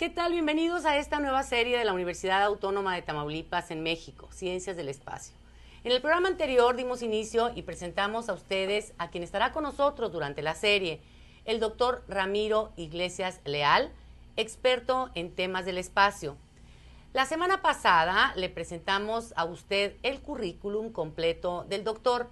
¿Qué tal? Bienvenidos a esta nueva serie de la Universidad Autónoma de Tamaulipas en México, Ciencias del Espacio. En el programa anterior dimos inicio y presentamos a ustedes a quien estará con nosotros durante la serie, el doctor Ramiro Iglesias Leal, experto en temas del espacio. La semana pasada le presentamos a usted el currículum completo del doctor,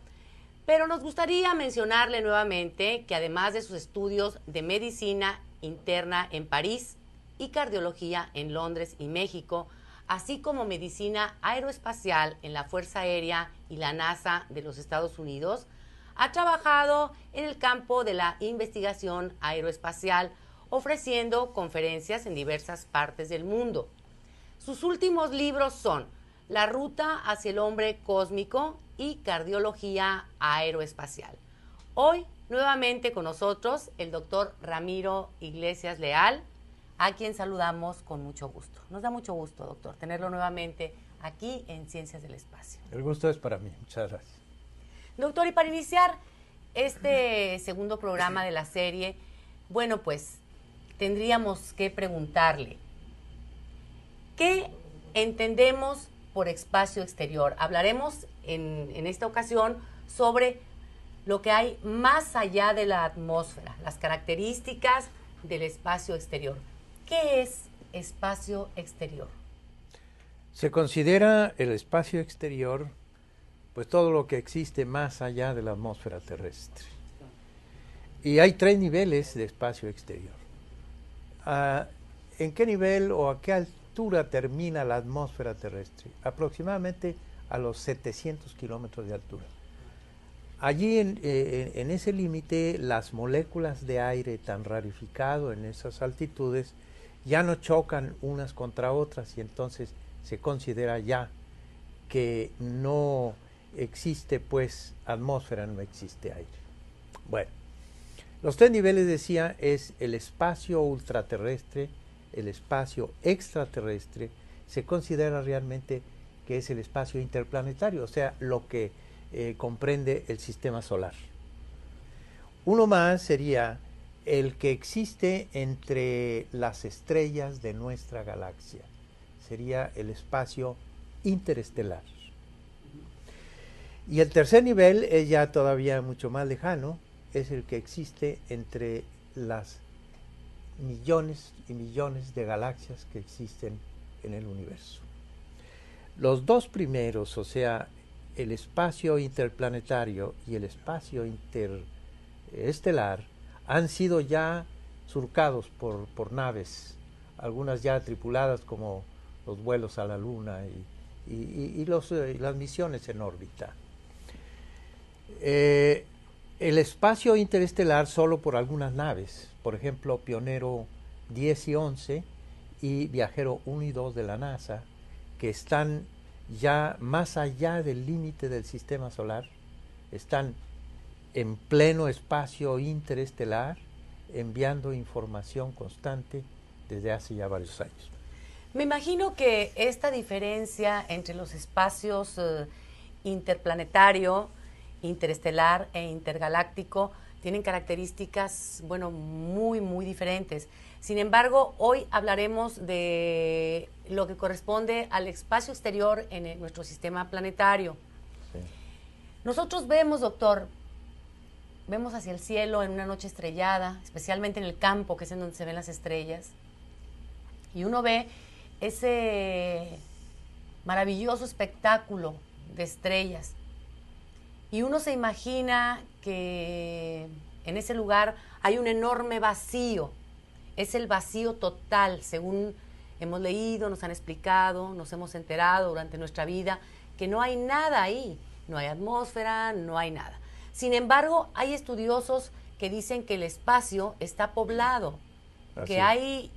pero nos gustaría mencionarle nuevamente que además de sus estudios de medicina interna en París y cardiología en Londres y México, así como medicina aeroespacial en la Fuerza Aérea y la NASA de los Estados Unidos, ha trabajado en el campo de la investigación aeroespacial, ofreciendo conferencias en diversas partes del mundo. Sus últimos libros son La ruta hacia el hombre cósmico y Cardiología aeroespacial. Hoy, nuevamente con nosotros, el doctor Ramiro Iglesias Leal, a quien saludamos con mucho gusto. Nos da mucho gusto, doctor, tenerlo nuevamente aquí en Ciencias del Espacio. El gusto es para mí. Muchas gracias. Doctor, y para iniciar este segundo programa de la serie, bueno, pues tendríamos que preguntarle, ¿qué entendemos por espacio exterior? Hablaremos en esta ocasión sobre lo que hay más allá de la atmósfera, las características del espacio exterior. ¿Qué es espacio exterior? Se considera el espacio exterior pues todo lo que existe más allá de la atmósfera terrestre. Y hay 3 niveles de espacio exterior. ¿En qué nivel o a qué altura termina la atmósfera terrestre? Aproximadamente a los 700 kilómetros de altura. Allí en ese límite las moléculas de aire tan rarificado en esas altitudes ya no chocan unas contra otras y entonces se considera ya que no existe pues atmósfera, no existe aire. Bueno, los 3 niveles decía es el espacio ultraterrestre, el espacio extraterrestre, se considera realmente que es el espacio interplanetario, o sea, lo que comprende el sistema solar. Uno más sería el que existe entre las estrellas de nuestra galaxia. Sería el espacio interestelar. Y el tercer nivel es ya todavía mucho más lejano, es el que existe entre las millones y millones de galaxias que existen en el universo. Los 2 primeros, o sea, el espacio interplanetario y el espacio interestelar, han sido ya surcados por naves, algunas ya tripuladas como los vuelos a la Luna y las misiones en órbita. El espacio interestelar solo por algunas naves, por ejemplo, Pionero 10 y 11 y Viajero 1 y 2 de la NASA, que están ya más allá del límite del sistema solar, están en pleno espacio interestelar, enviando información constante desde hace ya varios años. Me imagino que esta diferencia entre los espacios interplanetario, interestelar e intergaláctico tienen características, bueno, muy diferentes. Sin embargo, hoy hablaremos de lo que corresponde al espacio exterior en nuestro sistema planetario. Sí. Nosotros vemos, doctor, vemos hacia el cielo en una noche estrellada, especialmente en el campo, que es en donde se ven las estrellas, y uno ve ese maravilloso espectáculo de estrellas. Y uno se imagina que en ese lugar hay un enorme vacío. Es el vacío total, según hemos leído, nos han explicado, nos hemos enterado durante nuestra vida, que no hay nada ahí. No hay atmósfera, no hay nada. Sin embargo, hay estudiosos que dicen que el espacio está poblado, que hay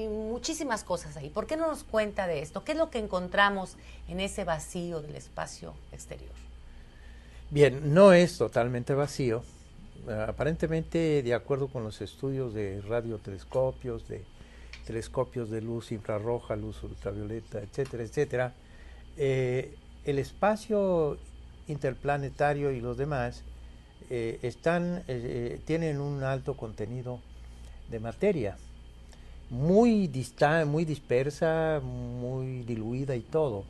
muchísimas cosas ahí. ¿Por qué no nos cuenta de esto? ¿Qué es lo que encontramos en ese vacío del espacio exterior? Bien, no es totalmente vacío. Aparentemente, de acuerdo con los estudios de radiotelescopios, de telescopios de luz infrarroja, luz ultravioleta, etcétera, etcétera, el espacio interplanetario y los demás tienen un alto contenido de materia. muy muy dispersa, muy diluida y todo,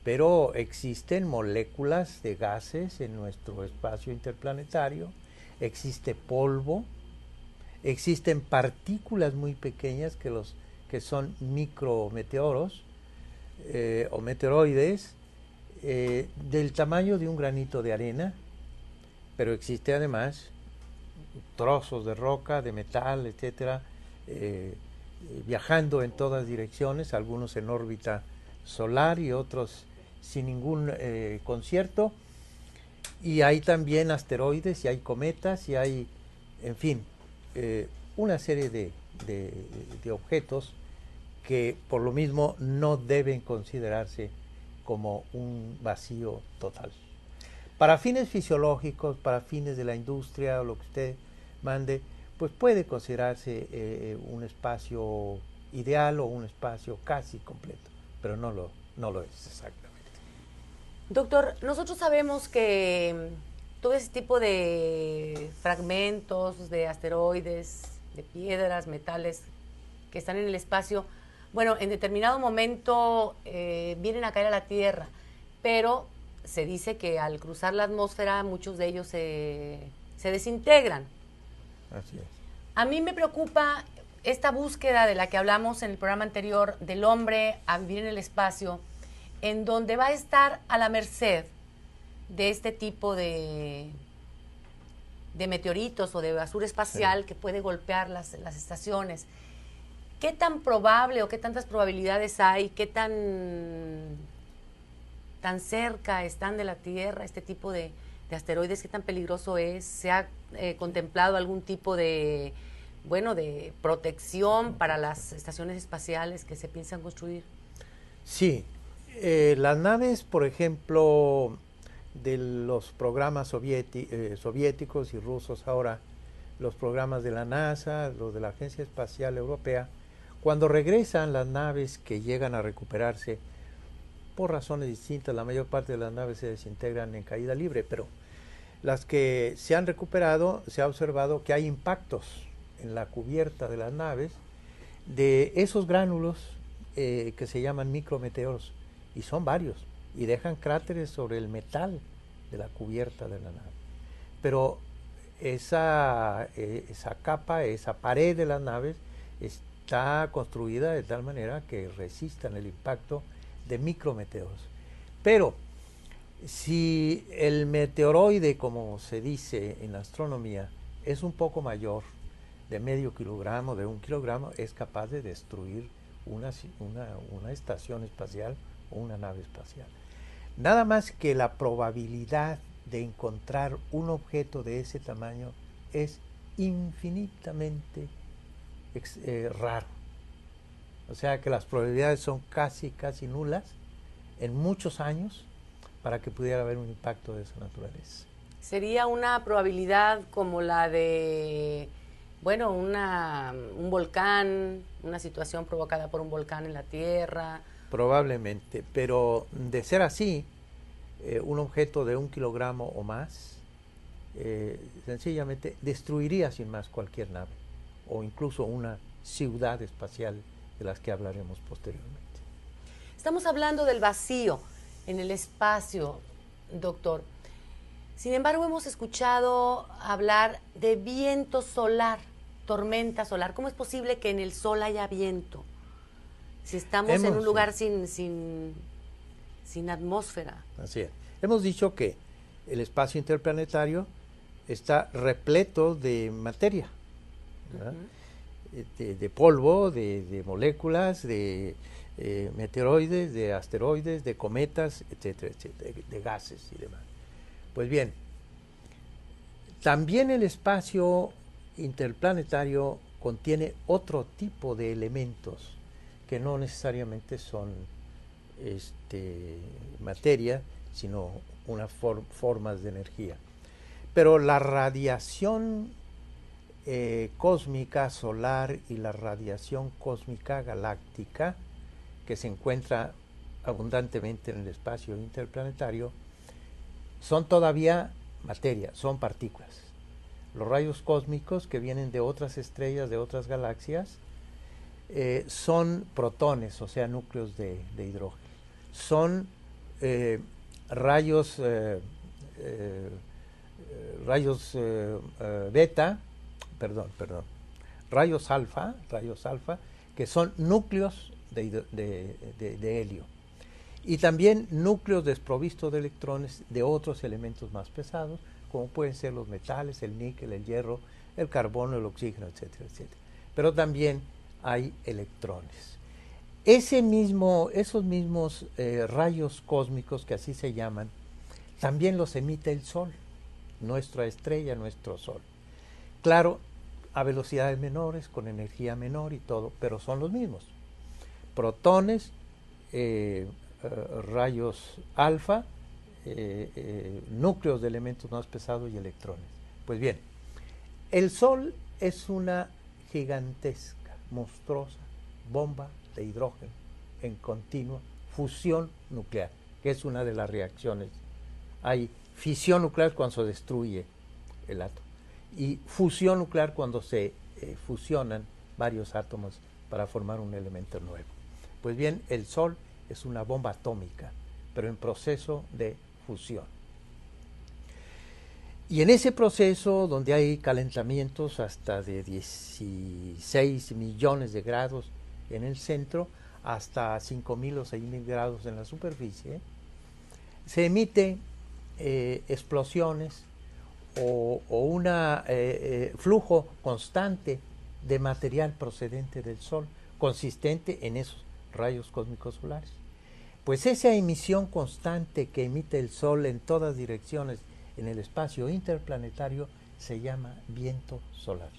pero existen moléculas de gases en nuestro espacio interplanetario, existe polvo, existen partículas muy pequeñas que son micrometeoros o meteoroides del tamaño de un granito de arena, pero existe además trozos de roca, de metal, etcétera, viajando en todas direcciones, algunos en órbita solar y otros sin ningún concierto. Y hay también asteroides, y hay cometas, y hay, en fin, una serie de objetos que por lo mismo no deben considerarse como un vacío total. Para fines fisiológicos, para fines de la industria o lo que usted mande, pues puede considerarse un espacio ideal o un espacio casi completo, pero no lo es exactamente. Doctor, nosotros sabemos que todo ese tipo de fragmentos, de asteroides, de piedras, metales que están en el espacio, bueno, en determinado momento vienen a caer a la Tierra, pero se dice que al cruzar la atmósfera muchos de ellos se desintegran. Así es. A mí me preocupa esta búsqueda de la que hablamos en el programa anterior del hombre a vivir en el espacio, en donde va a estar a la merced de este tipo de meteoritos o de basura espacial que puede golpear las estaciones. ¿Qué tan probable o qué tantas probabilidades hay, qué tan cerca están de la Tierra este tipo de asteroides, qué tan peligroso es? ¿Se ha contemplado algún tipo de protección para las estaciones espaciales que se piensan construir? Sí, las naves, por ejemplo, de los programas soviéticos y rusos ahora, los programas de la NASA, los de la Agencia Espacial Europea, cuando regresan las naves que llegan a recuperarse, por razones distintas, la mayor parte de las naves se desintegran en caída libre, pero las que se han recuperado, se ha observado que hay impactos en la cubierta de las naves de esos gránulos que se llaman micrometeoros, y son varios, y dejan cráteres sobre el metal de la cubierta de la nave. Pero esa capa, esa pared de las naves está construida de tal manera que resistan el impacto de micrometeoros. Pero si el meteoroide, como se dice en astronomía, es un poco mayor, de medio kilogramo, de 1 kilogramo, es capaz de destruir una estación espacial o una nave espacial. Nada más que la probabilidad de encontrar un objeto de ese tamaño es infinitamente raro. O sea que las probabilidades son casi nulas en muchos años para que pudiera haber un impacto de esa naturaleza. ¿Sería una probabilidad como la de, un volcán, una situación provocada por un volcán en la Tierra? Probablemente, pero de ser así, un objeto de 1 kilogramo o más, sencillamente destruiría sin más cualquier nave, o incluso una ciudad espacial de las que hablaremos posteriormente. Estamos hablando del vacío en el espacio, doctor. Sin embargo, hemos escuchado hablar de viento solar, tormenta solar. ¿Cómo es posible que en el sol haya viento? Si estamos en un lugar sin atmósfera. Así es. Hemos dicho que el espacio interplanetario está repleto de materia, ¿verdad? De polvo, de moléculas, de meteoroides, de asteroides, de cometas, etcétera, etcétera, de gases y demás. Pues bien, también el espacio interplanetario contiene otro tipo de elementos que no necesariamente son materia, sino unas formas de energía. Pero la radiación cósmica solar y la radiación cósmica galáctica, que se encuentra abundantemente en el espacio interplanetario, son todavía materia, son partículas. Los rayos cósmicos que vienen de otras estrellas, de otras galaxias, son protones, o sea, núcleos de hidrógeno. Son rayos beta, rayos alfa, que son núcleos de helio. Y también núcleos desprovistos de electrones de otros elementos más pesados, como pueden ser los metales, el níquel, el hierro, el carbono, el oxígeno, etcétera, etcétera. Pero también hay electrones. Esos mismos rayos cósmicos, que así se llaman, también los emite el Sol, nuestra estrella, nuestro Sol. Claro, a velocidades menores, con energía menor y todo, pero son los mismos. Protones, rayos alfa, núcleos de elementos más pesados y electrones. Pues bien, el Sol es una gigantesca, monstruosa bomba de hidrógeno en continua fusión nuclear, que es una de las reacciones. Hay fisión nuclear cuando se destruye el átomo y fusión nuclear cuando se fusionan varios átomos para formar un elemento nuevo. Pues bien, el Sol es una bomba atómica, pero en proceso de fusión. Y en ese proceso, donde hay calentamientos hasta de 16 millones de grados en el centro, hasta 5.000 o 6.000 grados en la superficie, se emite explosiones o un flujo constante de material procedente del Sol, consistente en esos rayos cósmicos solares. Pues esa emisión constante que emite el Sol en todas direcciones en el espacio interplanetario se llama viento solar.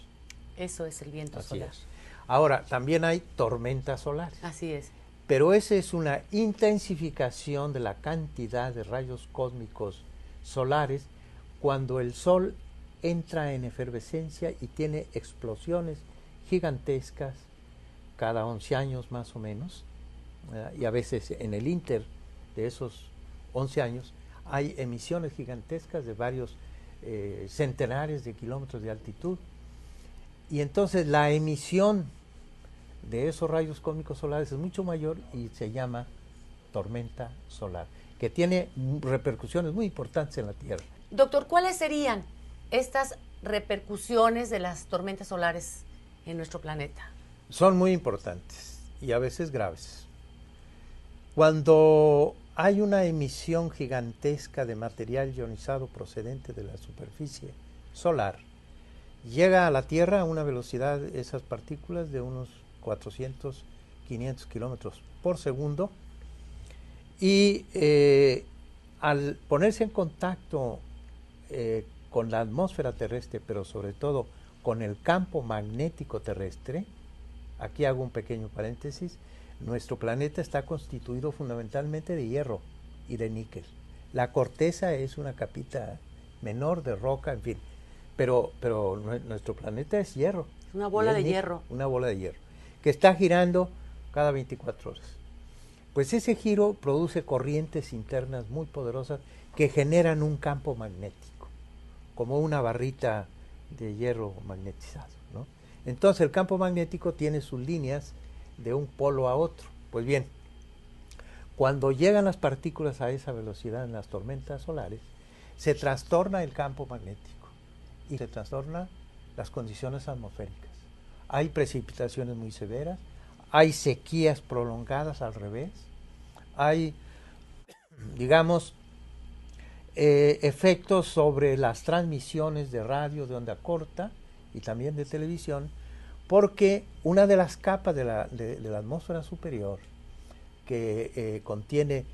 Eso es el viento solar. Es. Ahora, también hay tormentas solares. Así es. Pero esa es una intensificación de la cantidad de rayos cósmicos solares cuando el Sol entra en efervescencia y tiene explosiones gigantescas cada 11 años más o menos, y a veces en el inter de esos 11 años hay emisiones gigantescas de varios centenares de kilómetros de altitud, y entonces la emisión de esos rayos cósmicos solares es mucho mayor y se llama tormenta solar, que tiene repercusiones muy importantes en la Tierra. Doctor, ¿cuáles serían estas repercusiones de las tormentas solares en nuestro planeta? Son muy importantes y a veces graves. Cuando hay una emisión gigantesca de material ionizado procedente de la superficie solar, llega a la Tierra a una velocidad, esas partículas, de unos 400, 500 kilómetros por segundo, y al ponerse en contacto con la atmósfera terrestre, pero sobre todo con el campo magnético terrestre, aquí hago un pequeño paréntesis, nuestro planeta está constituido fundamentalmente de hierro y de níquel. La corteza es una capita menor de roca, en fin, pero nuestro planeta es hierro. Una bola de hierro. Una bola de hierro, que está girando cada 24 horas. Pues ese giro produce corrientes internas muy poderosas que generan un campo magnético, como una barrita de hierro magnetizado, ¿no? Entonces el campo magnético tiene sus líneas de un polo a otro. Pues bien, cuando llegan las partículas a esa velocidad en las tormentas solares, se trastorna el campo magnético y se trastornan las condiciones atmosféricas. Hay precipitaciones muy severas, hay sequías prolongadas al revés, hay, digamos, efectos sobre las transmisiones de radio de onda corta y también de televisión, porque una de las capas de la atmósfera superior, que contiene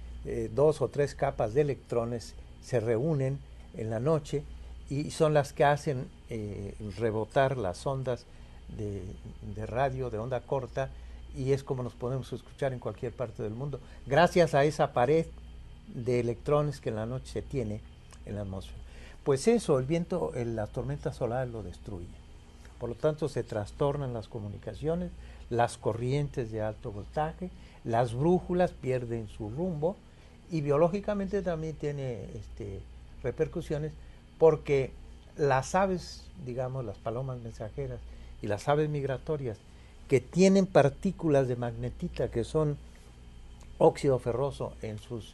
2 o 3 capas de electrones, se reúnen en la noche y son las que hacen rebotar las ondas de radio de onda corta, y es como nos podemos escuchar en cualquier parte del mundo, gracias a esa pared de electrones que en la noche se tiene en la atmósfera. Pues eso, el viento, la tormenta solar lo destruye. Por lo tanto, se trastornan las comunicaciones, las corrientes de alto voltaje, las brújulas pierden su rumbo, y biológicamente también tiene repercusiones, porque las aves, digamos las palomas mensajeras y las aves migratorias, que tienen partículas de magnetita, que son óxido ferroso en sus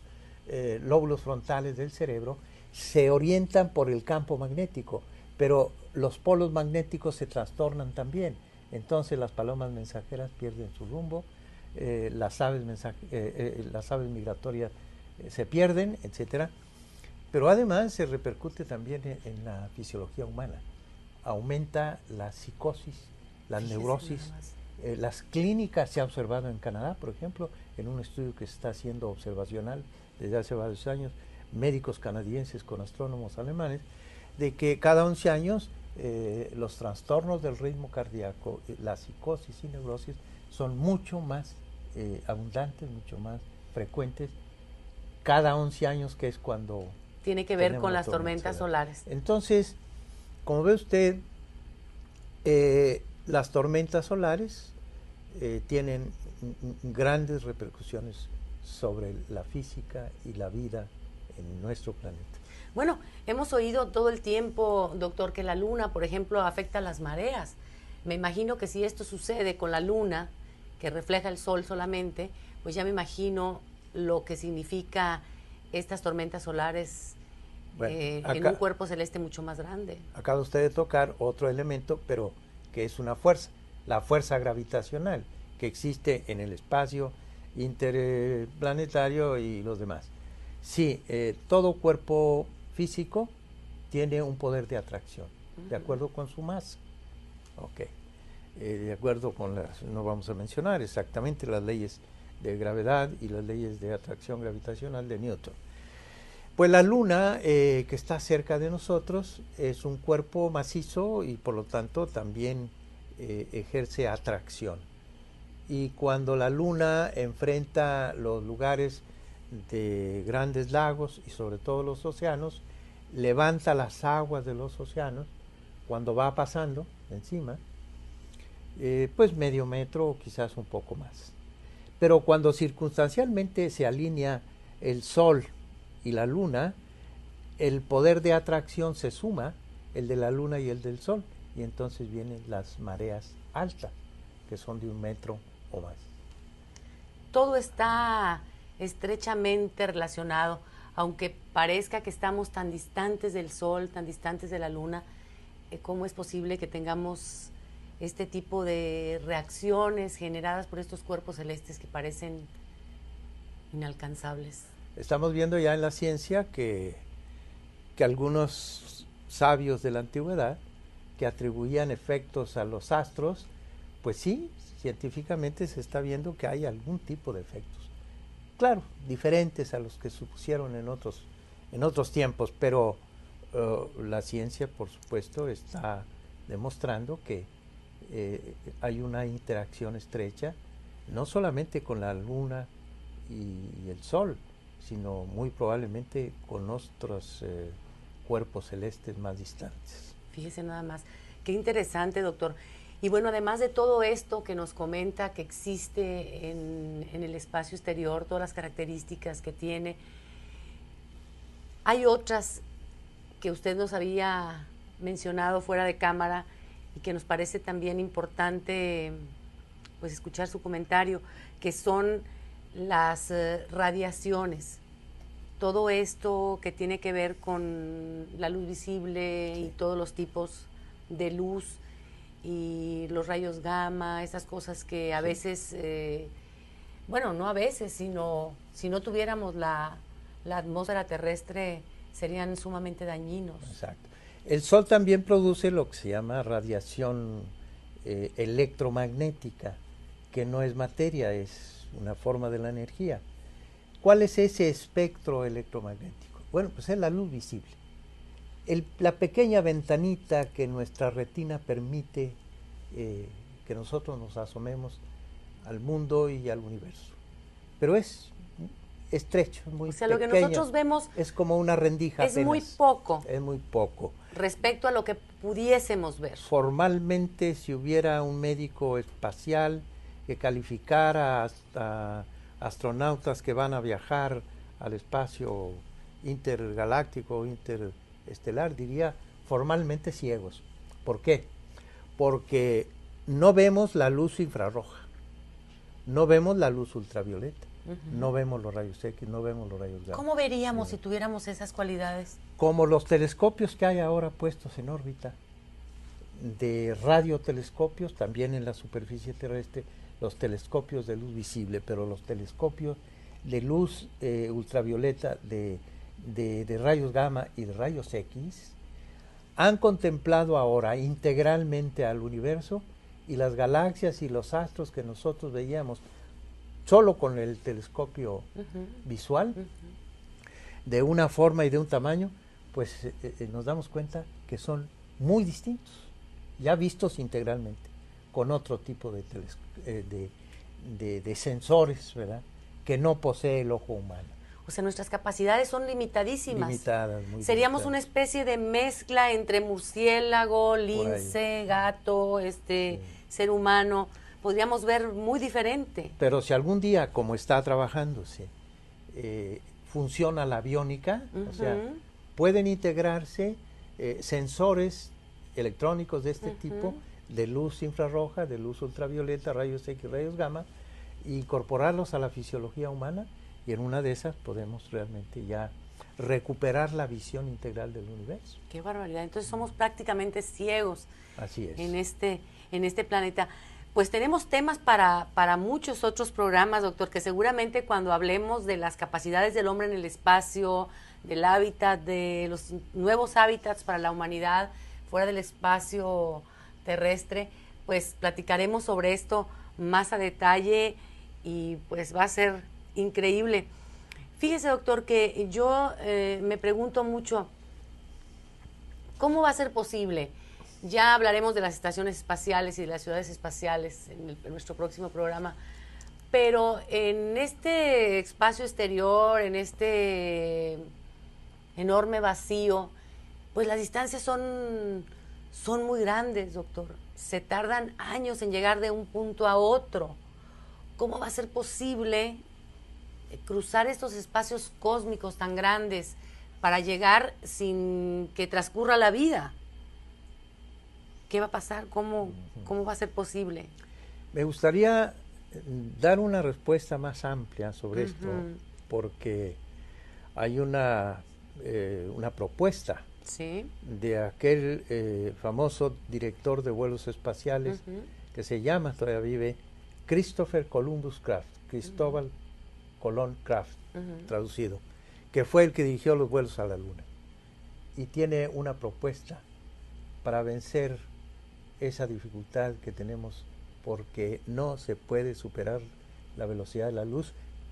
lóbulos frontales del cerebro, se orientan por el campo magnético, pero los polos magnéticos se trastornan también. Entonces las palomas mensajeras pierden su rumbo, las aves migratorias se pierden, etcétera. Pero además se repercute también en la fisiología humana. Aumenta la psicosis, la neurosis, las clínicas. Se ha observado en Canadá, por ejemplo, en un estudio que se está haciendo observacional desde hace varios años, médicos canadienses con astrónomos alemanes, de que cada 11 años los trastornos del ritmo cardíaco, la psicosis y neurosis son mucho más abundantes, mucho más frecuentes cada 11 años, que es cuando tiene que ver con las tormentas solares. Entonces, como ve usted, las tormentas solares tienen grandes repercusiones sobre la física y la vida en nuestro planeta. Bueno, hemos oído todo el tiempo, doctor, que la luna, por ejemplo, afecta a las mareas. Me imagino que si esto sucede con la luna, que refleja el sol solamente, pues ya me imagino lo que significa estas tormentas solares en un cuerpo celeste mucho más grande. Acaba usted de tocar otro elemento, pero que es una fuerza, la fuerza gravitacional que existe en el espacio interplanetario y los demás. Sí, todo cuerpo físico tiene un poder de atracción, de acuerdo con su masa. Ok. De acuerdo con no vamos a mencionar exactamente las leyes de gravedad y las leyes de atracción gravitacional de Newton. Pues la luna, que está cerca de nosotros, es un cuerpo macizo y por lo tanto también ejerce atracción. Y cuando la luna enfrenta los lugares de grandes lagos y sobre todo los océanos, levanta las aguas de los océanos cuando va pasando encima, pues medio metro o quizás un poco más. Pero cuando circunstancialmente se alinea el Sol y la Luna, el poder de atracción se suma, el de la Luna y el del Sol, y entonces vienen las mareas altas, que son de 1 metro o más. Todo está estrechamente relacionado, aunque parezca que estamos tan distantes del Sol, tan distantes de la Luna. ¿Cómo es posible que tengamos este tipo de reacciones generadas por estos cuerpos celestes que parecen inalcanzables? Estamos viendo ya en la ciencia que algunos sabios de la antigüedad que atribuían efectos a los astros, pues sí, científicamente se está viendo que hay algún tipo de efectos. Claro, diferentes a los que supusieron en otros tiempos, pero la ciencia, por supuesto, está demostrando que hay una interacción estrecha, no solamente con la Luna y el Sol, sino muy probablemente con otros cuerpos celestes más distantes. Fíjese nada más, qué interesante, doctor. Y bueno, además de todo esto que nos comenta que existe en el espacio exterior, todas las características que tiene, hay otras que usted nos había mencionado fuera de cámara y que nos parece también importante pues escuchar su comentario, que son las radiaciones. Todo esto que tiene que ver con la luz visible y todos los tipos de luz y los rayos gamma, esas cosas que a veces, bueno, no a veces, sino si no tuviéramos la atmósfera terrestre, serían sumamente dañinos. Exacto. El Sol también produce lo que se llama radiación electromagnética, que no es materia, es una forma de la energía. ¿Cuál es ese espectro electromagnético? Bueno, pues es la luz visible. La pequeña ventanita que nuestra retina permite que nosotros nos asomemos al mundo y al universo. Pero es estrecho, es muy pequeño. O sea, lo que nosotros vemos es como una rendija es apenas. muy poco. Es muy poco. Respecto a lo que pudiésemos ver. Formalmente, si hubiera un médico espacial que calificara a astronautas que van a viajar al espacio intergaláctico o interestelar, diría formalmente ciegos. ¿Por qué? Porque no vemos la luz infrarroja, no vemos la luz ultravioleta, no vemos los rayos X, no vemos los rayos gamma. ¿Cómo veríamos si tuviéramos esas cualidades? Como los telescopios que hay ahora puestos en órbita, de radiotelescopios, también en la superficie terrestre, los telescopios de luz visible, pero los telescopios de luz ultravioleta, de rayos gamma y de rayos X, han contemplado ahora integralmente al universo y las galaxias y los astros que nosotros veíamos solo con el telescopio visual, de una forma y de un tamaño, pues nos damos cuenta que son muy distintos, ya vistos integralmente, con otro tipo de sensores, ¿verdad?, que no posee el ojo humano. O sea, nuestras capacidades son limitadísimas. Limitadas, muy Seríamos limitadas. una especie de mezcla entre murciélago, lince, gato, ser humano. Podríamos ver muy diferente. Pero si algún día, como está trabajándose, funciona la aviónica, o sea, pueden integrarse sensores electrónicos de este tipo, de luz infrarroja, de luz ultravioleta, rayos X, rayos gamma, e incorporarlos a la fisiología humana, y en una de esas podemos realmente ya recuperar la visión integral del universo. Qué barbaridad. Entonces somos prácticamente ciegos. Así es. En este planeta. Pues tenemos temas para muchos otros programas, doctor, que seguramente cuando hablemos de las capacidades del hombre en el espacio, del hábitat, de los nuevos hábitats para la humanidad fuera del espacio terrestre, pues platicaremos sobre esto más a detalle y pues va a ser increíble. Fíjese, doctor, que yo me pregunto mucho, ¿cómo va a ser posible? Ya hablaremos de las estaciones espaciales y de las ciudades espaciales en nuestro próximo programa, pero en este espacio exterior, en este enorme vacío, pues las distancias son muy grandes, doctor. Se tardan años en llegar de un punto a otro. ¿Cómo va a ser posible cruzar estos espacios cósmicos tan grandes para llegar sin que transcurra la vida? ¿Qué va a pasar? ¿Cómo va a ser posible? Me gustaría dar una respuesta más amplia sobre esto, porque hay una propuesta de aquel famoso director de vuelos espaciales que se llama, todavía vive, Christopher Columbus Kraft, Cristóbal Colón Kraft, traducido, que fue el que dirigió los vuelos a la Luna. Y tiene una propuesta para vencer esa dificultad que tenemos, porque no se puede superar la velocidad de la luz,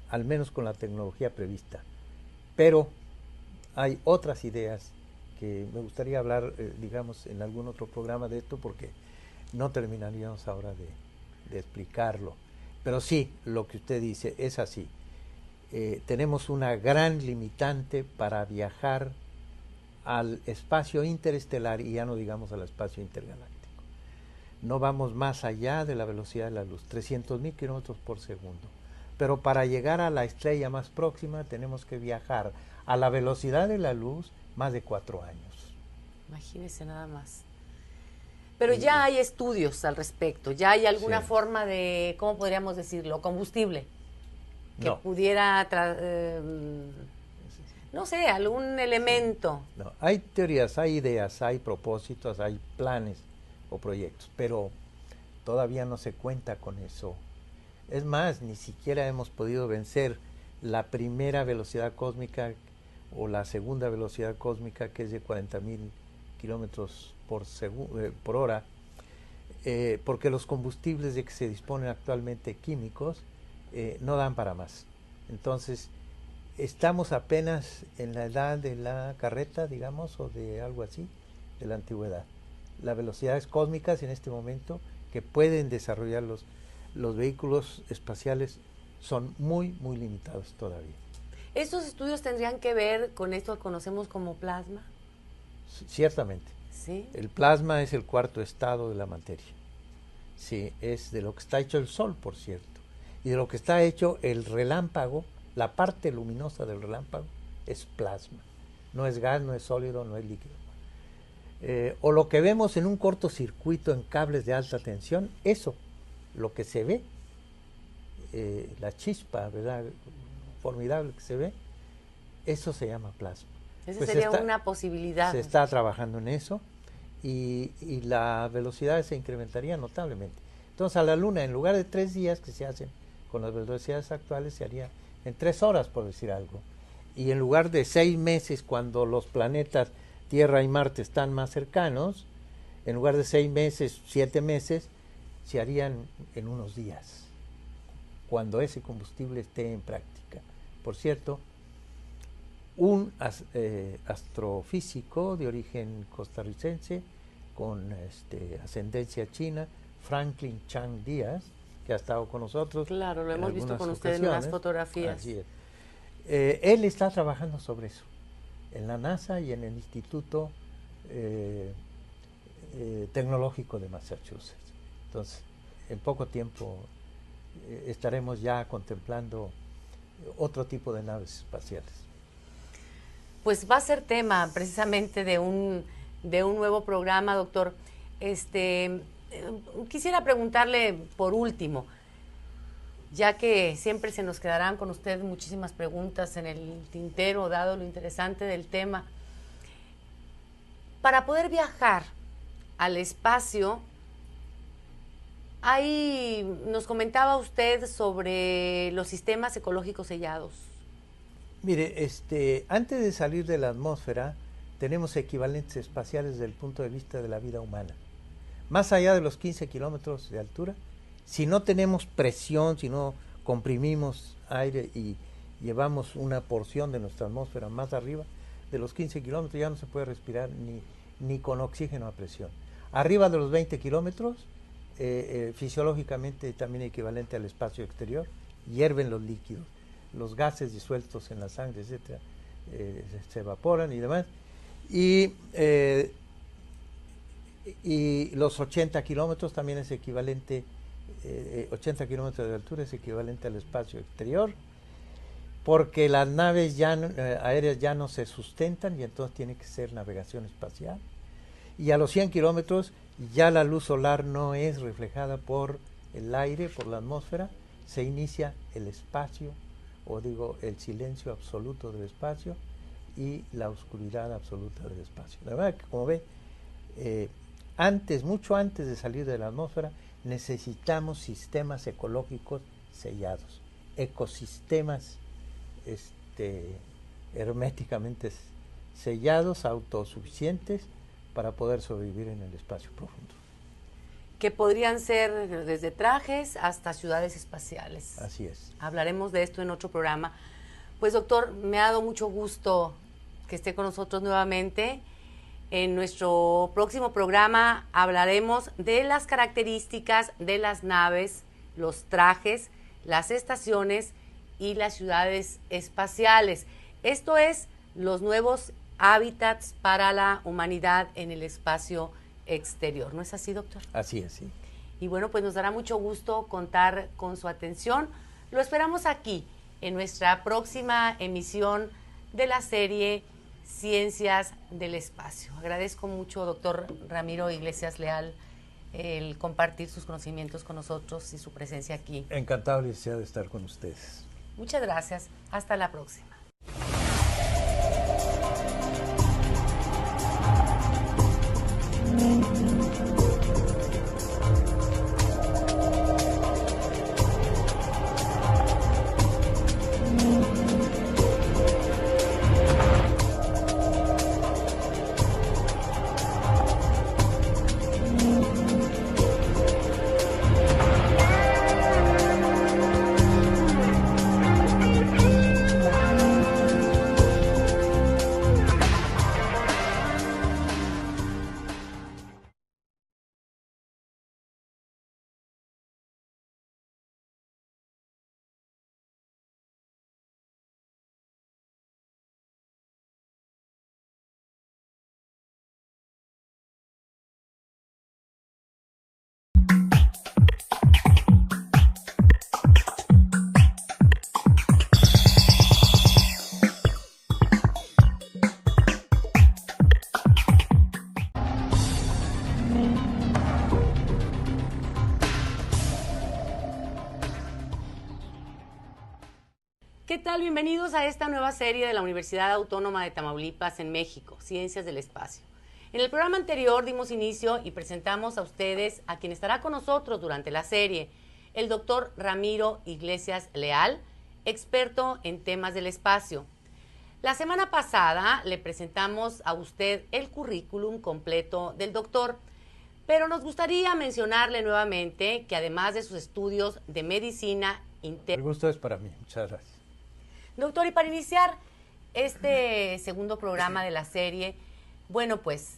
al menos con la tecnología prevista. Pero hay otras ideas que me gustaría hablar, digamos, en algún otro programa de esto, porque no terminaríamos ahora de explicarlo. Pero sí, lo que usted dice es así. Tenemos una gran limitante para viajar al espacio interestelar, y ya no digamos al espacio intergaláctico. No vamos más allá de la velocidad de la luz, 300.000 kilómetros por segundo. Pero para llegar a la estrella más próxima tenemos que viajar a la velocidad de la luz más de 4 años. Imagínese nada más. Pero ya hay estudios al respecto, ya hay alguna forma de, ¿cómo podríamos decirlo? Combustible que pudiera, no sé, algún elemento. No, hay teorías, hay ideas, hay propósitos, hay planes o proyectos, pero todavía no se cuenta con eso. Es más, ni siquiera hemos podido vencer la primera velocidad cósmica o la segunda velocidad cósmica, que es de 40.000 kilómetros por hora, porque los combustibles de que se disponen actualmente químicos no dan para más. Entonces, estamos apenas en la edad de la carreta, digamos, o de algo así, de la antigüedad. Las velocidades cósmicas en este momento que pueden desarrollar los vehículos espaciales son muy, muy limitados todavía. ¿Estos estudios tendrían que ver con esto que conocemos como plasma? Ciertamente. ¿Sí? El plasma es el cuarto estado de la materia. Sí, es de lo que está hecho el Sol, por cierto. Y de lo que está hecho el relámpago, la parte luminosa del relámpago, es plasma. No es gas, no es sólido, no es líquido. o lo que vemos en un cortocircuito en cables de alta tensión, eso, lo que se ve, la chispa, ¿verdad? Formidable que se ve, eso se llama plasma. Esa Pues sería una posibilidad. Se está trabajando en eso y las velocidades se incrementarían notablemente. Entonces a la Luna, en lugar de 3 días que se hacen con las velocidades actuales, se haría en 3 horas, por decir algo. Y en lugar de 6 meses, cuando los planetas Tierra y Marte están más cercanos, en lugar de 6 meses, 7 meses, se harían en unos días, cuando ese combustible esté en práctica. Por cierto, un astrofísico de origen costarricense con ascendencia china, Franklin Chang Díaz, que ha estado con nosotros. Claro, lo hemos visto con usted en unas fotografías. Así es. Él está trabajando sobre eso, en la NASA y en el Instituto Tecnológico de Massachusetts. Entonces, en poco tiempo estaremos ya contemplando otro tipo de naves espaciales. Pues va a ser tema precisamente de un nuevo programa, doctor. Quisiera preguntarle por último, ya que siempre se nos quedarán con usted muchísimas preguntas en el tintero, dado lo interesante del tema. Para poder viajar al espacio, ahí nos comentaba usted sobre los sistemas ecológicos sellados. Mire, antes de salir de la atmósfera, tenemos equivalentes espaciales desde el punto de vista de la vida humana. Más allá de los 15 kilómetros de altura, si no tenemos presión, si no comprimimos aire y llevamos una porción de nuestra atmósfera más arriba, de los 15 kilómetros ya no se puede respirar ni con oxígeno a presión. Arriba de los 20 kilómetros, fisiológicamente también equivalente al espacio exterior, hierven los líquidos, los gases disueltos en la sangre, etcétera, se evaporan y demás. Y los 80 kilómetros también es equivalente, 80 kilómetros de altura es equivalente al espacio exterior, porque las naves aéreas ya no se sustentan y entonces tiene que ser navegación espacial. Y a los 100 kilómetros ya la luz solar no es reflejada por el aire, por la atmósfera, se inicia el espacio, o digo, el silencio absoluto del espacio y la oscuridad absoluta del espacio. La verdad que, como ve, mucho antes de salir de la atmósfera, necesitamos sistemas ecológicos sellados, ecosistemas herméticamente sellados, autosuficientes, para poder sobrevivir en el espacio profundo. Que podrían ser desde trajes hasta ciudades espaciales. Así es. Hablaremos de esto en otro programa. Pues, doctor, me ha dado mucho gusto que esté con nosotros nuevamente. En nuestro próximo programa hablaremos de las características de las naves, los trajes, las estaciones y las ciudades espaciales. Esto es los nuevos hábitats para la humanidad en el espacio exterior. ¿No es así, doctor? Así es, sí. Y bueno, pues nos dará mucho gusto contar con su atención. Lo esperamos aquí, en nuestra próxima emisión de la serie Ciencias del Espacio. Agradezco mucho, doctor Ramiro Iglesias Leal, el compartir sus conocimientos con nosotros y su presencia aquí. Encantado, licenciado, de estar con ustedes. Muchas gracias. Hasta la próxima. ¿Qué tal? Bienvenidos a esta nueva serie de la Universidad Autónoma de Tamaulipas en México, Ciencias del Espacio. En el programa anterior dimos inicio y presentamos a ustedes a quien estará con nosotros durante la serie, el doctor Ramiro Iglesias Leal, experto en temas del espacio. La semana pasada le presentamos a usted el currículum completo del doctor, pero nos gustaría mencionarle nuevamente que además de sus estudios de medicina El gusto es para mí, muchas gracias. Doctor, y para iniciar este segundo programa de la serie, bueno, pues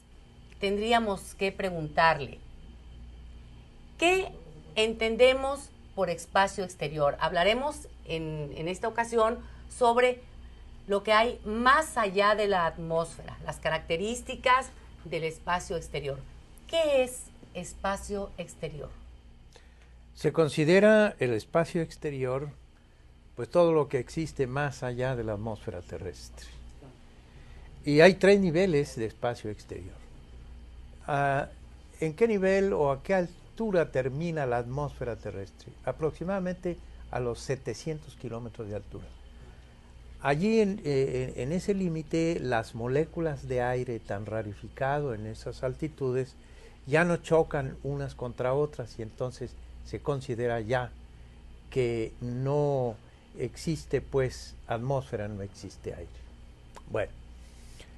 tendríamos que preguntarle, ¿qué entendemos por espacio exterior? Hablaremos en esta ocasión sobre lo que hay más allá de la atmósfera, las características del espacio exterior. ¿Qué es espacio exterior? Se considera el espacio exterior pues todo lo que existe más allá de la atmósfera terrestre. Y hay 3 niveles de espacio exterior. ¿En qué nivel o a qué altura termina la atmósfera terrestre? Aproximadamente a los 700 kilómetros de altura. Allí en ese límite las moléculas de aire tan rarificado en esas altitudes ya no chocan unas contra otras y entonces se considera ya que no existe pues atmósfera, no existe aire. Bueno,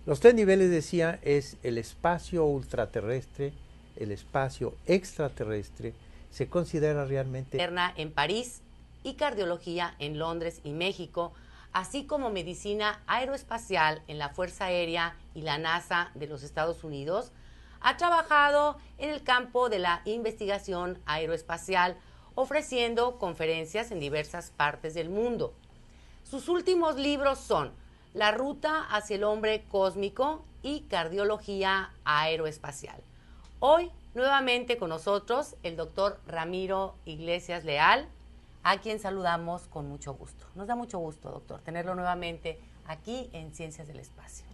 los 3 niveles decía es el espacio ultraterrestre, el espacio extraterrestre, se considera realmente En París y cardiología en Londres y México, así como medicina aeroespacial en la Fuerza Aérea y la NASA de los Estados Unidos. Ha trabajado en el campo de la investigación aeroespacial, ofreciendo conferencias en diversas partes del mundo. Sus últimos libros son La ruta hacia el hombre cósmico y Cardiología aeroespacial. Hoy, nuevamente con nosotros, el doctor Ramiro Iglesias Leal, a quien saludamos con mucho gusto. Nos da mucho gusto, doctor, tenerlo nuevamente aquí en Ciencias del Espacio.